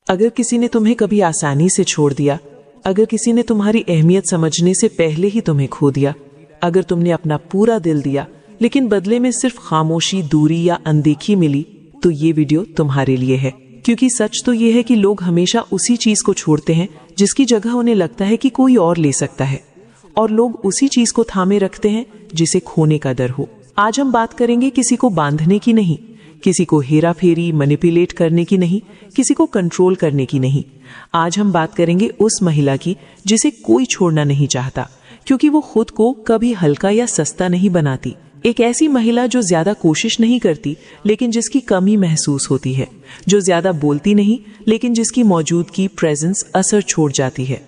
अगर किसी ने तुम्हें कभी आसानी से छोड़ दिया, अगर किसी ने तुम्हारी अहमियत समझने से पहले ही तुम्हें खो दिया, अगर तुमने अपना पूरा दिल दिया लेकिन बदले में सिर्फ खामोशी, दूरी या अनदेखी मिली, तो ये वीडियो तुम्हारे लिए है। क्योंकि सच तो ये है कि लोग हमेशा उसी चीज को छोड़ते हैं जिसकी जगह उन्हें लगता है कि कोई और ले सकता है, और लोग उसी चीज को थामे रखते हैं जिसे खोने का डर हो। आज हम बात करेंगे किसी को बांधने की नहीं, किसी को हेरा फेरी मैनिपुलेट करने की नहीं, किसी को कंट्रोल करने की नहीं। आज हम बात करेंगे उस महिला की जिसे कोई छोड़ना नहीं चाहता, क्योंकि वो खुद को कभी हल्का या सस्ता नहीं बनाती। एक ऐसी महिला जो ज्यादा कोशिश नहीं करती लेकिन जिसकी कमी महसूस होती है, जो ज्यादा बोलती नहीं लेकिन जिसकी मौजूदगी, प्रेजेंस असर छोड़ जाती है,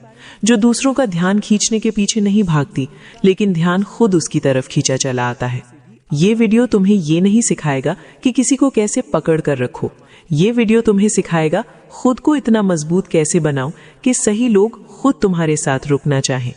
जो दूसरों का ध्यान खींचने के पीछे नहीं भागती लेकिन ध्यान खुद उसकी तरफ खींचा चला आता है। ये वीडियो तुम्हें ये नहीं सिखाएगा कि किसी को कैसे पकड़ कर रखो, ये वीडियो तुम्हें सिखाएगा खुद को इतना मजबूत कैसे बनाओ कि सही लोग खुद तुम्हारे साथ रुकना चाहें।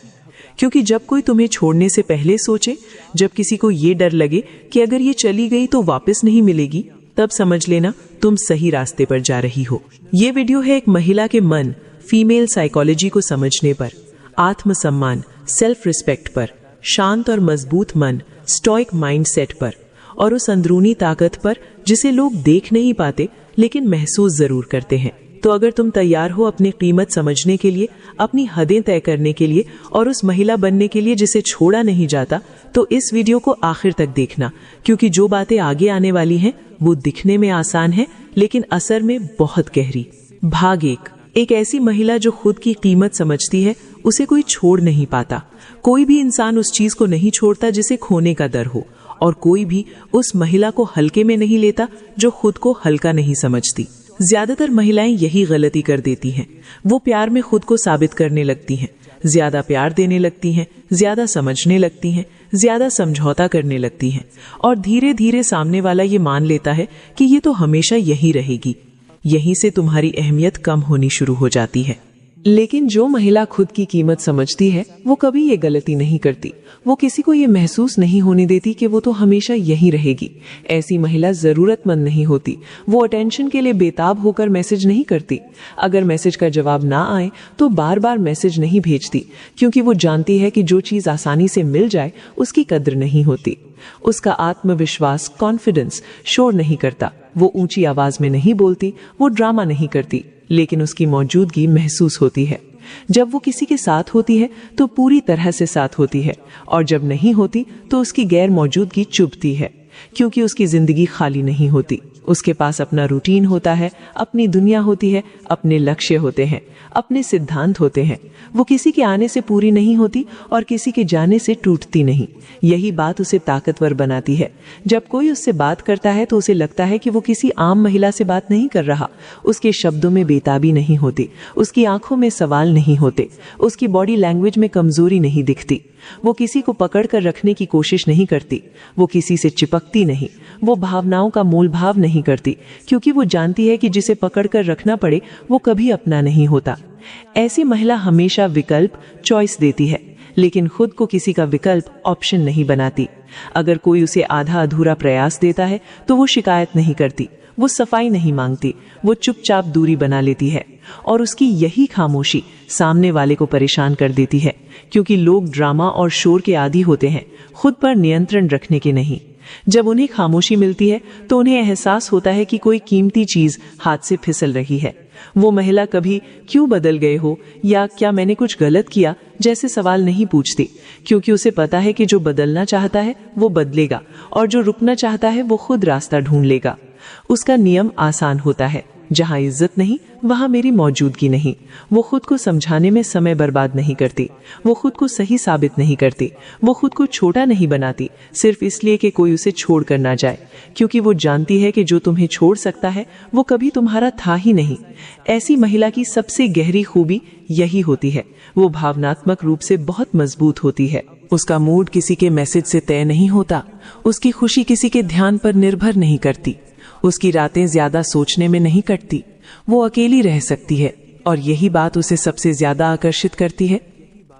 क्योंकि जब कोई तुम्हें छोड़ने से पहले सोचे, जब किसी को ये डर लगे कि अगर ये चली गई तो वापस नहीं मिलेगी, तब समझ लेना तुम सही रास्ते पर जा रही हो। ये वीडियो है एक महिला के मन, फीमेल साइकोलॉजी को समझने पर, आत्मसम्मान, सेल्फ रिस्पेक्ट पर, शांत और मजबूत मन, स्टोइक माइंडसेट पर, और उस अंदरूनी ताकत पर जिसे लोग देख नहीं पाते लेकिन महसूस जरूर करते हैं। तो अगर तुम तैयार हो अपनी कीमत समझने के लिए, अपनी हदें तय करने के लिए और उस महिला बनने के लिए जिसे छोड़ा नहीं जाता, तो इस वीडियो को आखिर तक देखना, क्योंकि जो बातें आगे आने वाली हैं वो दिखने में आसान है लेकिन असर में बहुत गहरी। भाग एक ऐसी महिला जो खुद की कीमत समझती है, उसे कोई छोड़ नहीं पाता। कोई भी इंसान उस चीज को नहीं छोड़ता जिसे खोने का डर हो, और कोई भी उस महिला को हल्के में नहीं लेता जो खुद को हल्का नहीं समझती। ज्यादातर महिलाएं यही गलती कर देती हैं। वो प्यार में खुद को साबित करने लगती हैं, ज्यादा प्यार देने लगती हैं, ज्यादा समझने लगती हैं, ज्यादा समझौता करने लगती हैं, और धीरे धीरे सामने वाला ये मान लेता है कि ये तो हमेशा यही रहेगी। यहीं से तुम्हारी अहमियत कम होनी शुरू हो जाती है। लेकिन जो महिला खुद की कीमत समझती है, वो कभी ये गलती नहीं करती। वो किसी को ये महसूस नहीं होने देती कि वो तो हमेशा यही रहेगी। ऐसी महिला जरूरतमंद नहीं होती। वो अटेंशन के लिए बेताब होकर मैसेज नहीं करती। अगर मैसेज का जवाब ना आए तो बार बार मैसेज नहीं भेजती, क्योंकि वो जानती है कि जो चीज आसानी से मिल जाए उसकी कद्र नहीं होती। उसका आत्मविश्वास, कॉन्फिडेंस शोर नहीं करता। वो ऊंची आवाज में नहीं बोलती, वो ड्रामा नहीं करती, लेकिन उसकी मौजूदगी महसूस होती है। जब वो किसी के साथ होती है तो पूरी तरह से साथ होती है, और जब नहीं होती तो उसकी गैर मौजूदगी चुभती है, क्योंकि उसकी जिंदगी खाली नहीं होती। उसके पास अपना रूटीन होता है, अपनी दुनिया होती है, अपने लक्ष्य होते हैं, अपने सिद्धांत होते हैं। वो किसी के आने से पूरी नहीं होती और किसी के जाने से टूटती नहीं। यही बात उसे ताकतवर बनाती है। जब कोई उससे बात करता है तो उसे लगता है कि वो किसी आम महिला से बात नहीं कर रहा। उसके शब्दों में बेताबी नहीं होती, उसकी आंखों में सवाल नहीं होते, उसकी बॉडी लैंग्वेज में कमजोरी नहीं दिखती। वो किसी को पकड़ कर रखने की कोशिश नहीं करती, वो किसी से चिपकती नहीं, वो भावनाओं का मोल भाव नहीं करती, क्योंकि वो जानती है कि जिसे पकड़ कर रखना पड़े वो कभी अपना नहीं होता। ऐसी महिला हमेशा विकल्प, चॉइस देती है, लेकिन खुद को किसी का विकल्प, ऑप्शन नहीं बनाती। अगर कोई उसे आधा अधूरा प्रयास देता है तो वो शिकायत नहीं करती, वो सफाई नहीं मांगती, वो चुपचाप दूरी बना लेती है। और उसकी यही खामोशी सामने वाले को परेशान कर देती है, क्योंकि लोग ड्रामा और शोर के आदी होते हैं, खुद पर नियंत्रण रखने के नहीं। जब उन्हें खामोशी मिलती है तो उन्हें एहसास होता है कि कोई कीमती चीज हाथ से फिसल रही है। वो महिला कभी क्यों बदल गए हो या क्या मैंने कुछ गलत किया जैसे सवाल नहीं पूछती, क्योंकि उसे पता है कि जो बदलना चाहता है वो बदलेगा, और जो रुकना चाहता है वो खुद रास्ता ढूंढ लेगा। उसका नियम आसान होता है, जहां इज्जत नहीं वहां मेरी मौजूदगी नहीं। वो खुद को समझाने में समय बर्बाद नहीं करती, वो खुद को सही साबित नहीं करती, वो खुद को छोटा नहीं बनाती सिर्फ इसलिए कि कोई उसे छोड़ कर ना जाए, क्योंकि वो जानती है कि जो तुम्हें छोड़ सकता है वो कभी तुम्हारा था ही नहीं। ऐसी महिला की सबसे गहरी खूबी यही होती है, वो भावनात्मक रूप से बहुत मजबूत होती है। उसका मूड किसी के मैसेज से तय नहीं होता, उसकी खुशी किसी के ध्यान पर निर्भर नहीं करती, उसकी रातें ज्यादा सोचने में नहीं कटती। वो अकेली रह सकती है, और यही बात उसे सबसे ज्यादा आकर्षित करती है,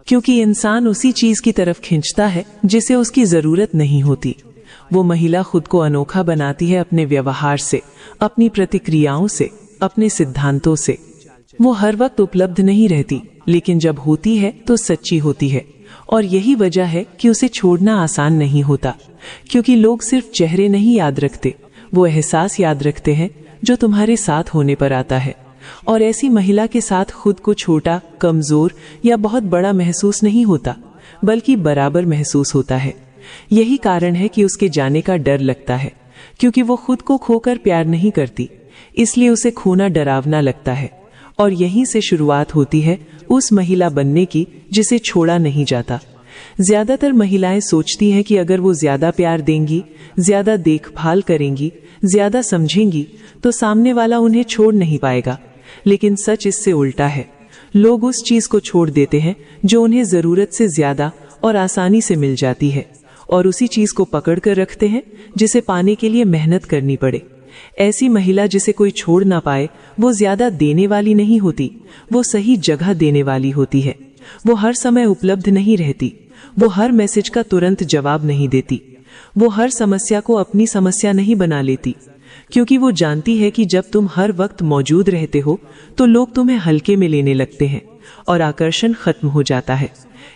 क्योंकि इंसान उसी चीज की तरफ खींचता है जिसे उसकी जरूरत नहीं होती। वो महिला खुद को अनोखा बनाती है अपने व्यवहार से, अपनी प्रतिक्रियाओं से, अपने सिद्धांतों से। वो हर वक्त उपलब्ध नहीं रहती, लेकिन जब होती है तो सच्ची होती है। और यही वजह है कि उसे छोड़ना आसान नहीं होता, क्योंकि लोग सिर्फ चेहरे नहीं याद रखते, वो एहसास याद रखते हैं जो तुम्हारे साथ होने पर आता है। और ऐसी महिला के साथ खुद को छोटा, कमजोर या बहुत बड़ा महसूस नहीं होता, बल्कि बराबर महसूस होता है। यही कारण है कि उसके जाने का डर लगता है, क्योंकि वो खुद को खोकर प्यार नहीं करती, इसलिए उसे खोना डरावना लगता है। और यहीं से शुरुआत होती है उस महिला बनने की जिसे छोड़ा नहीं जाता। ज्यादातर महिलाएं सोचती हैं कि अगर वो ज्यादा प्यार देंगी, ज्यादा देखभाल करेंगी, ज्यादा समझेंगी, तो सामने वाला उन्हें छोड़ नहीं पाएगा। लेकिन सच इससे उल्टा है। लोग उस चीज को छोड़ देते हैं जो उन्हें जरूरत से ज्यादा और आसानी से मिल जाती है, और उसी चीज को पकड़ कर रखते हैं जिसे पाने के लिए मेहनत करनी पड़े। ऐसी महिला जिसे कोई छोड़ ना पाए, वो ज्यादा देने वाली नहीं होती, वो सही जगह देने वाली होती है। वो हर समय उपलब्ध नहीं रहती, वो हर मैसेज का तुरंत जवाब नहीं देती, वो हर समस्या को अपनी समस्या नहीं बना लेती, क्योंकि वो जानती है कि जब तुम हर वक्त मौजूद रहते हो तो लोग तुम्हें हल्के में लेने लगते हैं और आकर्षण खत्म हो जाता है।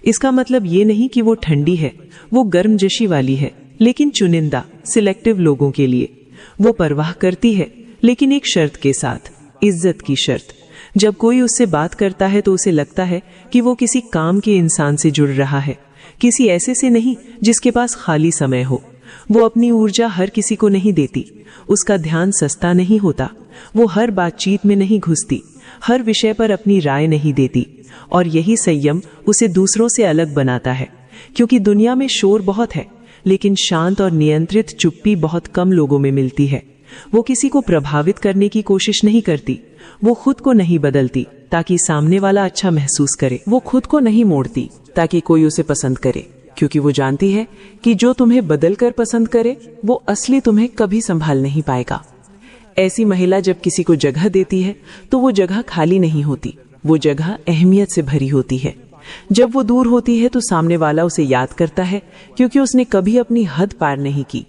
इसका मतलब ये नहीं कि वो ठंडी है, वो गर्मजोशी वाली है, लेकिन चुनिंदा, सिलेक्टिव लोगों के लिए। वो परवाह करती है, लेकिन एक शर्त के साथ, इज्जत की शर्त। जब कोई उससे बात करता है तो उसे लगता है कि वो किसी काम के इंसान से जुड़ रहा है, किसी ऐसे से नहीं जिसके पास खाली समय हो। वो अपनी ऊर्जा हर किसी को नहीं देती, उसका ध्यान सस्ता नहीं होता, वो हर बातचीत में नहीं घुसती, हर विषय पर अपनी राय नहीं देती। और यही संयम उसे दूसरों से अलग बनाता है, क्योंकि दुनिया में शोर बहुत है, लेकिन शांत और नियंत्रित चुप्पी बहुत कम लोगों में मिलती है। वो किसी को प्रभावित करने की कोशिश नहीं करती, वो खुद को नहीं बदलती ताकि सामने वाला अच्छा महसूस करे, वो खुद को नहीं मोड़ती ताकि कोई उसे पसंद करे, क्योंकि वो जानती है कि जो तुम्हें बदलकर पसंद करे वो असली तुम्हें कभी संभाल नहीं पाएगा। ऐसी महिला जब किसी को जगह देती है तो वो जगह खाली नहीं होती, वो जगह अहमियत से भरी होती है। जब वो दूर होती है तो सामने वाला उसे याद करता है, क्योंकि उसने कभी अपनी हद पार नहीं की।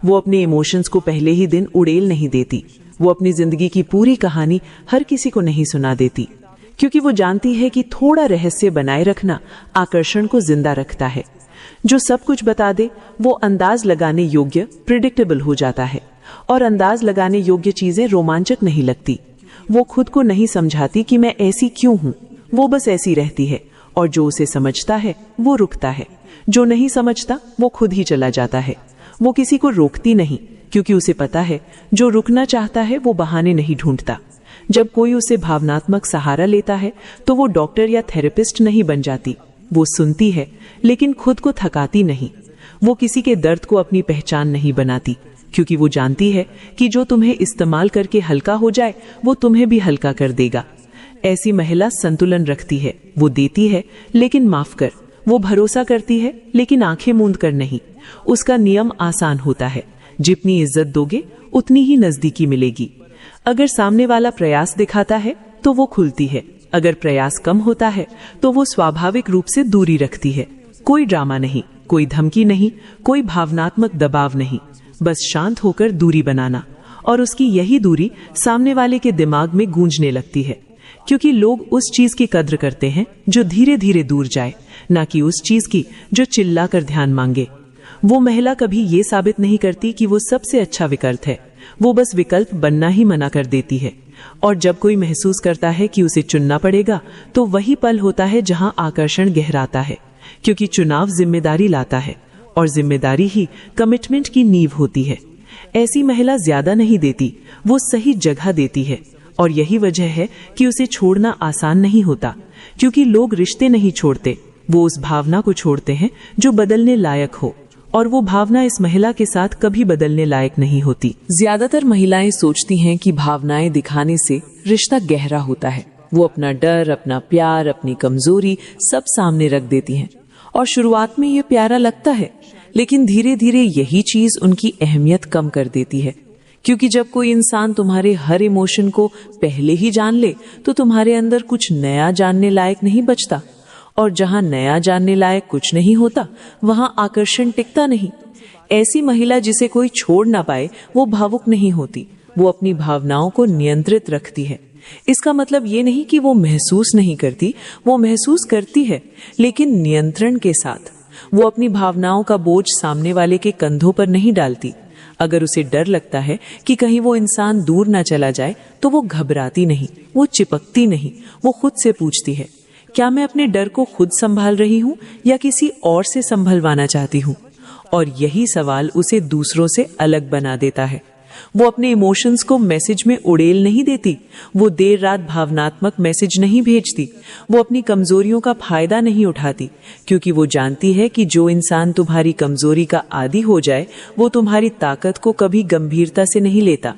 वो अपने इमोशंस को पहले ही दिन उड़ेल नहीं देती, वो अपनी जिंदगी की पूरी कहानी हर किसी को नहीं सुना देती, क्योंकि वो जानती है कि थोड़ा रहस्य बनाए रखना आकर्षण को जिंदा रखता है। जो सब कुछ बता दे वो अंदाज लगाने योग्य, प्रिडिक्टेबल हो जाता है, और अंदाज लगाने योग्य चीजें रोमांचक नहीं लगती। वो खुद को नहीं समझाती कि मैं ऐसी क्यों हूं, वो बस ऐसी रहती है, और जो उसे समझता है वो रुकता है, जो नहीं समझता वो खुद ही चला जाता है। वो किसी को रोकती नहीं, क्योंकि उसे पता है जो रुकना चाहता है वो बहाने नहीं ढूंढता। जब कोई उसे भावनात्मक सहारा लेता है तो वो डॉक्टर या थेरेपिस्ट नहीं बन जाती, वो सुनती है लेकिन खुद को थकाती नहीं। वो किसी के दर्द को अपनी पहचान नहीं बनाती, क्योंकि वो जानती है कि जो तुम्हें इस्तेमाल करके हल्का हो जाए वो तुम्हें भी हल्का कर देगा। ऐसी महिला संतुलन रखती है, वो देती है लेकिन माफ कर, वो भरोसा करती है लेकिन आंखें मूंद कर नहीं। उसका नियम आसान होता है, जितनी इज्जत दोगे उतनी ही नजदीकी मिलेगी। अगर सामने वाला प्रयास दिखाता है तो वो खुलती है, अगर प्रयास कम होता है तो वो स्वाभाविक रूप से दूरी रखती है। कोई ड्रामा नहीं, कोई धमकी नहीं, कोई भावनात्मक दबाव नहीं, बस शांत होकर दूरी बनाना। और उसकी यही दूरी सामने वाले के दिमाग में गूंजने लगती है, क्योंकि लोग उस चीज की कद्र करते हैं जो धीरे धीरे दूर जाए, ना कि उस चीज की जो चिल्लाकर ध्यान मांगे। वो महिला कभी ये साबित नहीं करती कि वो सबसे अच्छा विकल्प है, वो बस विकल्प बनना ही मना कर देती है। और जब कोई महसूस करता है कि उसे चुनना पड़ेगा तो वही पल होता है जहां आकर्षण गहराता है, क्योंकि चुनाव जिम्मेदारी लाता है, और जिम्मेदारी ही कमिटमेंट की नींव होती है। ऐसी महिला ज्यादा नहीं देती, वो सही जगह देती है। और यही वजह है कि उसे छोड़ना आसान नहीं होता, क्योंकि लोग रिश्ते नहीं छोड़ते, वो उस भावना को छोड़ते हैं जो बदलने लायक हो, और वो भावना इस महिला के साथ कभी बदलने लायक नहीं होती। ज्यादातर महिलाएं सोचती हैं कि भावनाएं दिखाने से रिश्ता गहरा होता है। वो अपना डर, अपना प्यार, अपनी कमजोरी सब सामने रख देती हैं, और शुरुआत में ये प्यारा लगता है, लेकिन धीरे धीरे यही चीज उनकी अहमियत कम कर देती है। क्योंकि जब कोई इंसान तुम्हारे हर इमोशन को पहले ही जान ले तो तुम्हारे अंदर कुछ नया जानने लायक नहीं बचता, और जहां नया जानने लायक कुछ नहीं होता वहां आकर्षण टिकता नहीं। ऐसी महिला जिसे कोई छोड़ ना पाए वो भावुक नहीं होती, वो अपनी भावनाओं को नियंत्रित रखती है, इसका मतलब ये नहीं कि वो महसूस नहीं करती, वो महसूस करती है, लेकिन नियंत्रण के साथ। वो अपनी भावनाओं का बोझ सामने वाले के कंधों पर नहीं डालती। अगर उसे डर लगता है कि कहीं वो इंसान दूर ना चला जाए, तो वो घबराती नहीं, वो चिपकती नहीं, वो खुद से पूछती है, क्या मैं अपने डर को खुद संभाल रही हूँ या किसी और से संभलवाना चाहती हूँ? और यही सवाल उसे दूसरों से अलग बना देता है। वो अपने इमोशंस को मैसेज में उड़ेल नहीं देती, वो देर रात भावनात्मक मैसेज नहीं भेजती, वो अपनी कमजोरियों का फायदा नहीं उठाती, क्योंकि वो जानती है कि जो इंसान तुम्हारी कमजोरी का आदी हो जाए, वो तुम्हारी ताकत को कभी गंभीरता से नहीं लेता।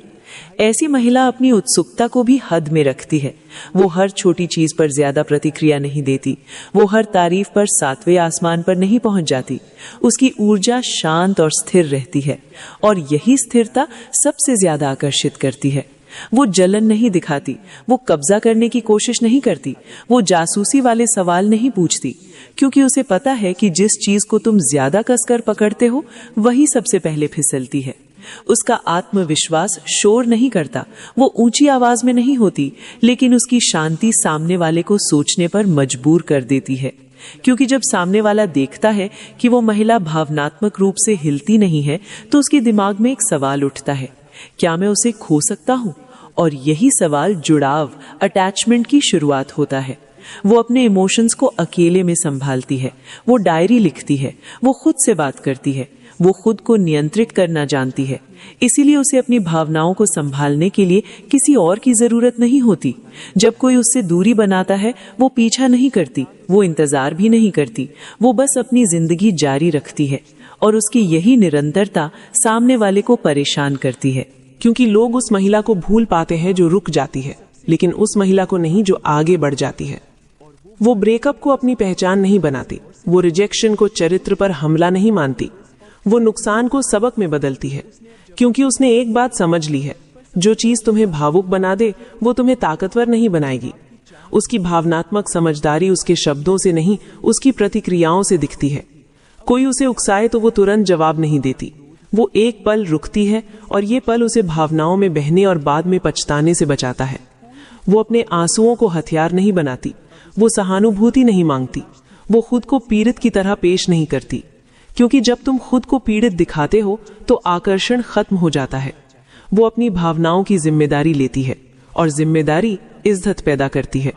ऐसी महिला अपनी उत्सुकता को भी हद में रखती है। वो हर छोटी चीज पर ज्यादा प्रतिक्रिया नहीं देती, वो हर तारीफ पर 7वें आसमान पर नहीं पहुंच जाती। उसकी ऊर्जा शांत और स्थिर रहती है, और यही स्थिरता सबसे ज्यादा आकर्षित करती है। वो जलन नहीं दिखाती, वो कब्जा करने की कोशिश नहीं करती, वो जासूसी वाले सवाल नहीं पूछती, क्योंकि उसे पता है कि जिस चीज को तुम ज्यादा कसकर पकड़ते हो, वही सबसे पहले फिसलती है। उसका आत्मविश्वास शोर नहीं करता, वो ऊंची आवाज में नहीं होती, लेकिन उसकी शांति सामने वाले को सोचने पर मजबूर कर देती है। क्योंकि जब सामने वाला देखता है कि वो महिला भावनात्मक रूप से हिलती नहीं है, तो उसके दिमाग में एक सवाल उठता है, क्या मैं उसे खो सकता हूँ? और यही सवाल जुड़ाव, अटैचमेंट की शुरुआत होता है। वो अपने इमोशंस को अकेले में संभालती है, वो डायरी लिखती है, वो खुद से बात करती है, वो खुद को नियंत्रित करना जानती है। इसीलिए उसे अपनी भावनाओं को संभालने के लिए किसी और की जरूरत नहीं होती। जब कोई उससे दूरी बनाता है, वो पीछा नहीं करती, वो इंतजार भी नहीं करती, वो बस अपनी जिंदगी जारी रखती है। और उसकी यही निरंतरता सामने वाले को परेशान करती है, क्योंकि लोग उस महिला को भूल पाते हैं जो रुक जाती है, लेकिन उस महिला को नहीं जो आगे बढ़ जाती है। वो ब्रेकअप को अपनी पहचान नहीं बनाती, वो रिजेक्शन को चरित्र पर हमला नहीं मानती, वो नुकसान को सबक में बदलती है, क्योंकि उसने एक बात समझ ली है, जो चीज तुम्हें भावुक बना दे, वो तुम्हें ताकतवर नहीं बनाएगी। उसकी भावनात्मक समझदारी उसके शब्दों से नहीं, उसकी प्रतिक्रियाओं से दिखती है। कोई उसे उकसाए तो वो तुरंत जवाब नहीं देती, वो एक पल रुकती है, और ये पल उसे भावनाओं में बहने और बाद में पछताने से बचाता है। वो अपने आंसुओं को हथियार नहीं बनाती, वो सहानुभूति नहीं मांगती, वो खुद को पीड़ित की तरह पेश नहीं करती, क्योंकि जब तुम खुद को पीड़ित दिखाते हो तो आकर्षण खत्म हो जाता है। वो अपनी भावनाओं की जिम्मेदारी लेती है, और जिम्मेदारी इज्जत पैदा करती है।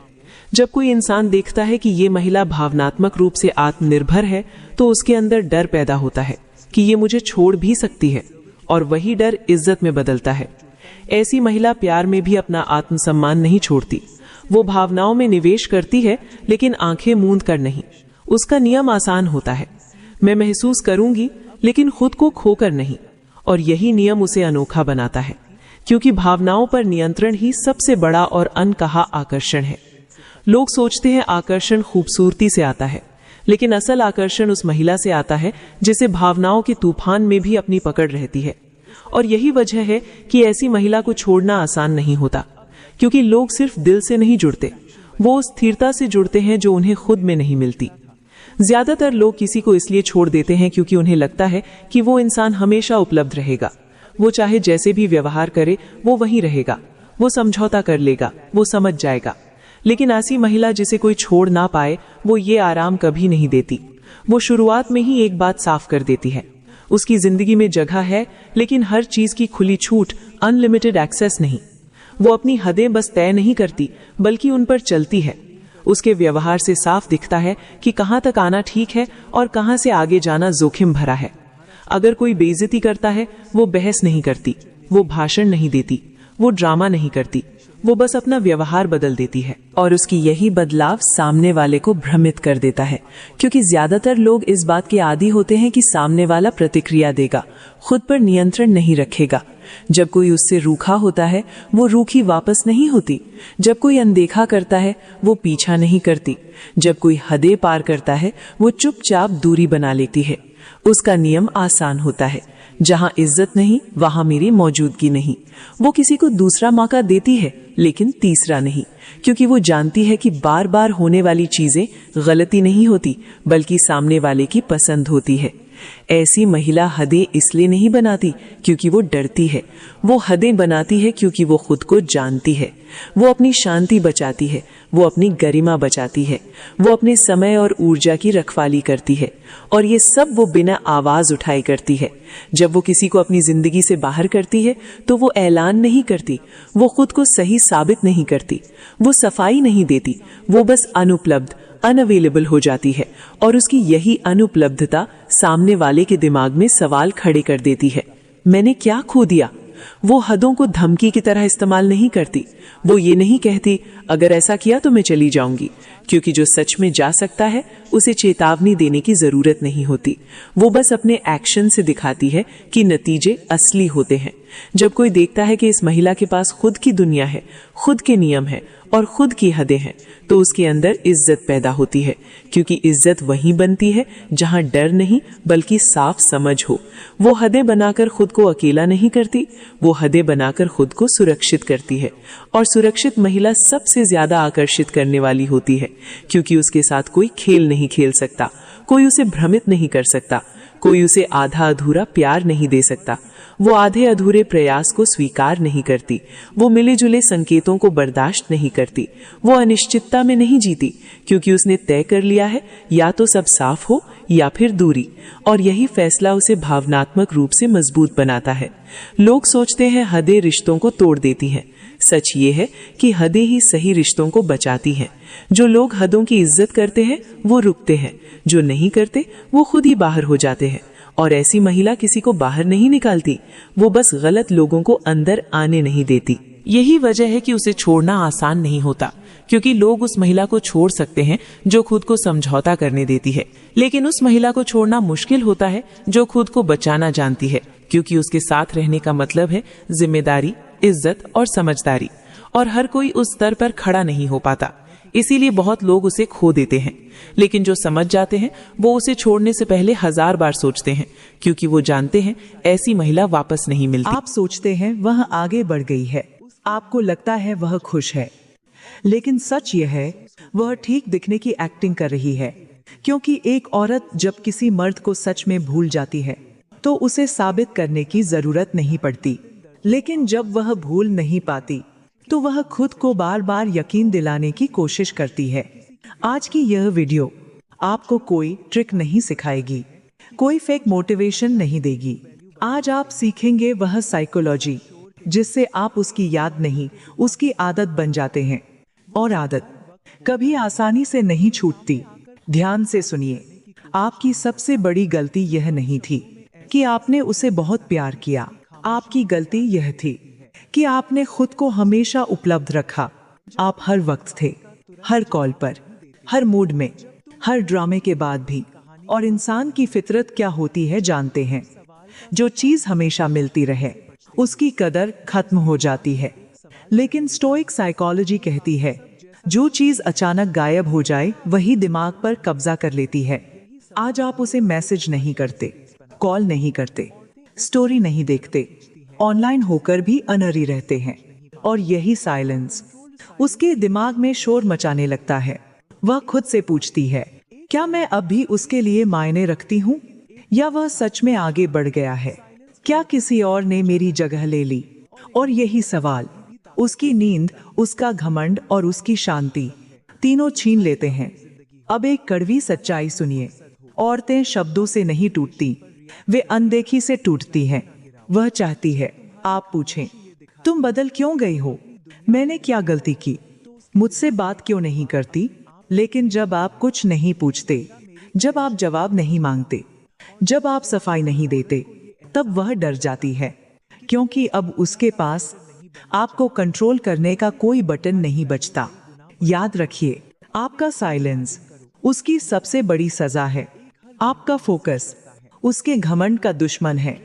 जब कोई इंसान देखता है कि ये महिला भावनात्मक रूप से आत्मनिर्भर है, तो उसके अंदर डर पैदा होता है कि ये मुझे छोड़ भी सकती है, और वही डर इज्जत में बदलता है। ऐसी महिला प्यार में भी अपना आत्मसम्मान नहीं छोड़ती। वो भावनाओं में निवेश करती है, लेकिन आंखें मूंद कर नहीं। उसका नियम आसान होता है, मैं महसूस करूंगी, लेकिन खुद को खोकर नहीं। और यही नियम उसे अनोखा बनाता है, क्योंकि भावनाओं पर नियंत्रण ही सबसे बड़ा और अनकहा आकर्षण है। लोग सोचते हैं आकर्षण खूबसूरती से आता है, लेकिन असल आकर्षण उस महिला से आता है जिसे भावनाओं के तूफान में भी अपनी पकड़ रहती है। और यही वजह है कि ऐसी महिला को छोड़ना आसान नहीं होता, क्योंकि लोग सिर्फ दिल से नहीं जुड़ते, वो उस स्थिरता से जुड़ते हैं जो उन्हें खुद में नहीं मिलती। ज्यादातर लोग किसी को इसलिए छोड़ देते हैं क्योंकि उन्हें लगता है कि वो इंसान हमेशा उपलब्ध रहेगा, वो चाहे जैसे भी व्यवहार करे वो वहीं रहेगा, वो समझौता कर लेगा, वो समझ जाएगा। लेकिन ऐसी महिला जिसे कोई छोड़ ना पाए, वो ये आराम कभी नहीं देती। वो शुरुआत में ही एक बात साफ कर देती है, उसकी जिंदगी में जगह है, लेकिन हर चीज की खुली छूट, अनलिमिटेड एक्सेस नहीं। वो अपनी हदें बस तय नहीं करती, बल्कि उन पर चलती है। उसके व्यवहार से साफ दिखता है कि कहां तक आना ठीक है और कहां से आगे जाना जोखिम भरा है। अगर कोई बेइज्जती करता है, वो बहस नहीं करती, वो भाषण नहीं देती, वो ड्रामा नहीं करती, वो बस अपना व्यवहार बदल देती है। और उसकी यही बदलाव सामने वाले को भ्रमित कर देता है, क्योंकि ज्यादातर लोग इस बात के आदी होते हैं कि सामने वाला प्रतिक्रिया देगा, खुद पर नियंत्रण नहीं रखेगा। जब कोई उससे रूखा होता है, वो रूखी वापस नहीं होती। जब कोई अनदेखा करता है, वो पीछा नहीं करती। जब कोई हदें पार करता है, वो चुपचाप दूरी बना लेती है। उसका नियम आसान होता है, जहां इज्जत नहीं, वहां मेरी मौजूदगी नहीं। वो किसी को दूसरा मौका देती है, लेकिन तीसरा नहीं, क्योंकि वो जानती है कि बार बार होने वाली चीजें गलती नहीं होती, बल्कि सामने वाले की पसंद होती है। ऐसी महिला हदें इसलिए नहीं बनाती क्योंकि वो डरती है, वो हदें बनाती है क्योंकि वो खुद को जानती है। वो अपनी शांति बचाती है, वो अपनी गरिमा बचाती है, वो अपने समय और ऊर्जा की रखवाली करती है, और ये सब वो बिना आवाज उठाए करती है। जब वो किसी को अपनी जिंदगी से बाहर करती है तो वो ऐलान नहीं करती, वो खुद को सही साबित नहीं करती, वो सफाई नहीं देती, वो बस अनुपलब्ध, अनअवेलेबल हो जाती है, और उसकी यही अनुपलब्धता सामने वाले के दिमाग में सवाल खड़े कर देती है, मैंने क्या खो दिया। वो हदों को धमकी की तरह इस्तेमाल नहीं करती। वो ये नहीं कहती अगर ऐसा किया तो मैं चली जाऊंगी, क्योंकि जो सच में जा सकता है उसे चेतावनी देने की जरूरत नहीं होती। वो बस अपने एक्शन से दिखाती है कि नतीजे असली होते हैं। जब कोई देखता है कि इस महिला के पास खुद की दुनिया है, खुद के नियम है और खुद की हदें हैं, तो उसके अंदर इज्जत पैदा होती है, क्योंकि इज्जत वहीं बनती है जहां डर नहीं बल्कि साफ समझ हो। वो हदें बनाकर खुद को अकेला नहीं करती, वो हदें बनाकर खुद को सुरक्षित करती है। और सुरक्षित महिला सबसे ज्यादा आकर्षित करने वाली होती है, क्योंकि उसके साथ कोई खेल नहीं खेल सकता, कोई उसे भ्रमित नहीं कर सकता, कोई उसे आधा अधूरा प्यार नहीं दे सकता। वो आधे अधूरे प्रयास को स्वीकार नहीं करती, वो मिले जुले संकेतों को बर्दाश्त नहीं करती, वो अनिश्चितता में नहीं जीती, क्योंकि उसने तय कर लिया है या तो सब साफ हो या फिर दूरी, और यही फैसला उसे भावनात्मक रूप से मजबूत बनाता है। लोग सोचते हैं हदें रिश्तों को तोड़ देती हैं। सच ये है कि हदें ही सही रिश्तों को बचाती हैं। जो लोग हदों की इज्जत करते हैं वो रुकते हैं, जो नहीं करते वो खुद ही बाहर हो जाते हैं। और ऐसी महिला किसी को बाहर नहीं निकालती, वो बस गलत लोगों को अंदर आने नहीं देती। यही वजह है कि उसे छोड़ना आसान नहीं होता, क्योंकि लोग उस महिला को छोड़ सकते हैं जो खुद को समझौता करने देती है, लेकिन उस महिला को छोड़ना मुश्किल होता है जो खुद को बचाना जानती है, क्योंकि उसके साथ रहने का मतलब है जिम्मेदारी, इज्जत और समझदारी, और हर कोई उस स्तर पर खड़ा नहीं हो पाता। इसीलिए बहुत लोग उसे खो देते हैं, लेकिन जो समझ जाते हैं वो उसे छोड़ने से पहले 1000 बार सोचते हैं, क्योंकि वो जानते हैं ऐसी महिला वापस नहीं मिलती। आप सोचते हैं वह आगे बढ़ गई है, आपको लगता है वह खुश है, लेकिन सच यह है वह ठीक दिखने की एक्टिंग कर रही है। क्योंकि एक औरत जब किसी मर्द को सच में भूल जाती है तो उसे साबित करने की जरूरत नहीं पड़ती, लेकिन जब वह भूल नहीं पाती तो वह खुद को बार बार यकीन दिलाने की कोशिश करती है। आज की यह वीडियो आपको कोई ट्रिक नहीं सिखाएगी, कोई फेक मोटिवेशन नहीं देगी। आज आप सीखेंगे वह साइकोलॉजी जिससे आप उसकी याद नहीं, उसकी आदत बन जाते हैं। और आदत कभी आसानी से नहीं छूटती। ध्यान से सुनिए, आपकी सबसे बड़ी गलती यह नहीं थी कि आपने उसे बहुत प्यार किया, आपकी गलती यह थी कि आपने खुद को हमेशा उपलब्ध रखा। आप हर वक्त थे, हर कॉल पर, हर मूड में, हर ड्रामे के बाद भी। और इंसान की फितरत क्या होती है जानते हैं? जो चीज हमेशा मिलती रहे उसकी कदर खत्म हो जाती है, लेकिन स्टोइक साइकोलॉजी कहती है जो चीज अचानक गायब हो जाए वही दिमाग पर कब्जा कर लेती है। आज आप उसे मैसेज नहीं करते, कॉल नहीं करते, स्टोरी नहीं देखते, ऑनलाइन होकर भी अनरी रहते हैं, और यही साइलेंस उसके दिमाग में शोर मचाने लगता है। वह खुद से पूछती है, क्या मैं अब भी उसके लिए मायने रखती हूँ, या वह सच में आगे बढ़ गया है? क्या किसी और ने मेरी जगह ले ली? और यही सवाल उसकी नींद, उसका घमंड और उसकी शांति तीनों छीन लेते हैं। अब एक कड़वी सच्चाई सुनिए, औरतें शब्दों से नहीं टूटती, वे अनदेखी से टूटती हैं। वह चाहती है आप पूछें, तुम बदल क्यों गई हो? मैंने क्या गलती की? मुझसे बात क्यों नहीं करती? लेकिन जब आप कुछ नहीं पूछते, जब आप जवाब नहीं मांगते, जब आप सफाई नहीं देते, तब वह डर जाती है, क्योंकि अब उसके पास आपको कंट्रोल करने का कोई बटन नहीं बचता। याद रखिए, आपका साइलेंस उसकी सबसे बड़ी सजा है, आपका फोकस उसके घमंड का दुश्मन है।